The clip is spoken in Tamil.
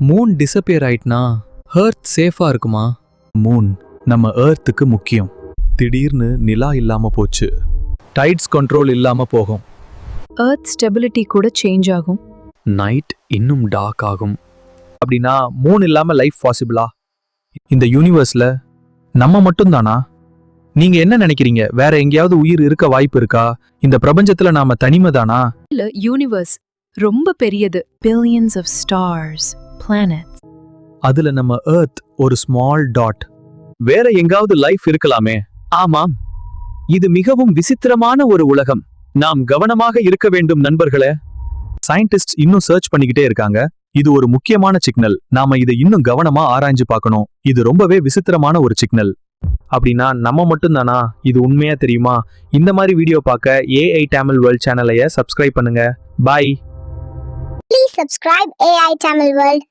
மூன் டிஸப்பியர் ஆயிட்டுனா எர்த் சேஃபா இருக்குமா? மூன் நம்ம எர்த்துக்கு முக்கியம். திடீர்னு நிலா இல்லாம போச்சு, டைட்ஸ் கண்ட்ரோல் இல்லாம போகும், எர்த் ஸ்டெபிலிட்டி கூட சேஞ்ச் ஆகும். நைட் இன்னும் டார்க் ஆகும். அப்படின்னா மூன் இல்லாம லைஃப் பாசிபிளா? இந்த யூனிவர்ஸ்ல நம்ம மட்டும்தானா? நீங்க என்ன நினைக்கிறீங்க? வேற எங்கேயாவது உயிர் இருக்க வாய்ப்பு இருக்கா? இந்த பிரபஞ்சத்துல நாம தனிமைதானா? இல்ல, யூனிவர்ஸ் ரொம்ப பெரியது. Billions of stars, planets. அதுல நம்ம எர்த் ஒரு ஸ்மால் டாட். வேற எங்காவது லைஃப் இருக்கலாமே? ஆமாம், இது மிகவும் விசித்திரமான ஒரு உலகம். நாம் கவனமாக இருக்க வேண்டும் நண்பர்களே. சயின்டிஸ்ட் இன்னும் சர்ச் பண்ணிக்கிட்டே இருக்காங்க. இது ஒரு முக்கியமான சிக்னல். நாம இதை இன்னும் கவனமா ஆராய்ஞ்சு பார்க்கணும். இது ரொம்பவே விசித்திரமான ஒரு சிக்னல். அப்படின்னா நம்ம மட்டும்தானா? இது உண்மையா தெரியுமா? இந்த மாதிரி வீடியோ பார்க்க AI Tamil World சேனலைய சப்ஸ்கிரைப் பண்ணுங்க. பாய். Please subscribe AI Tamil World.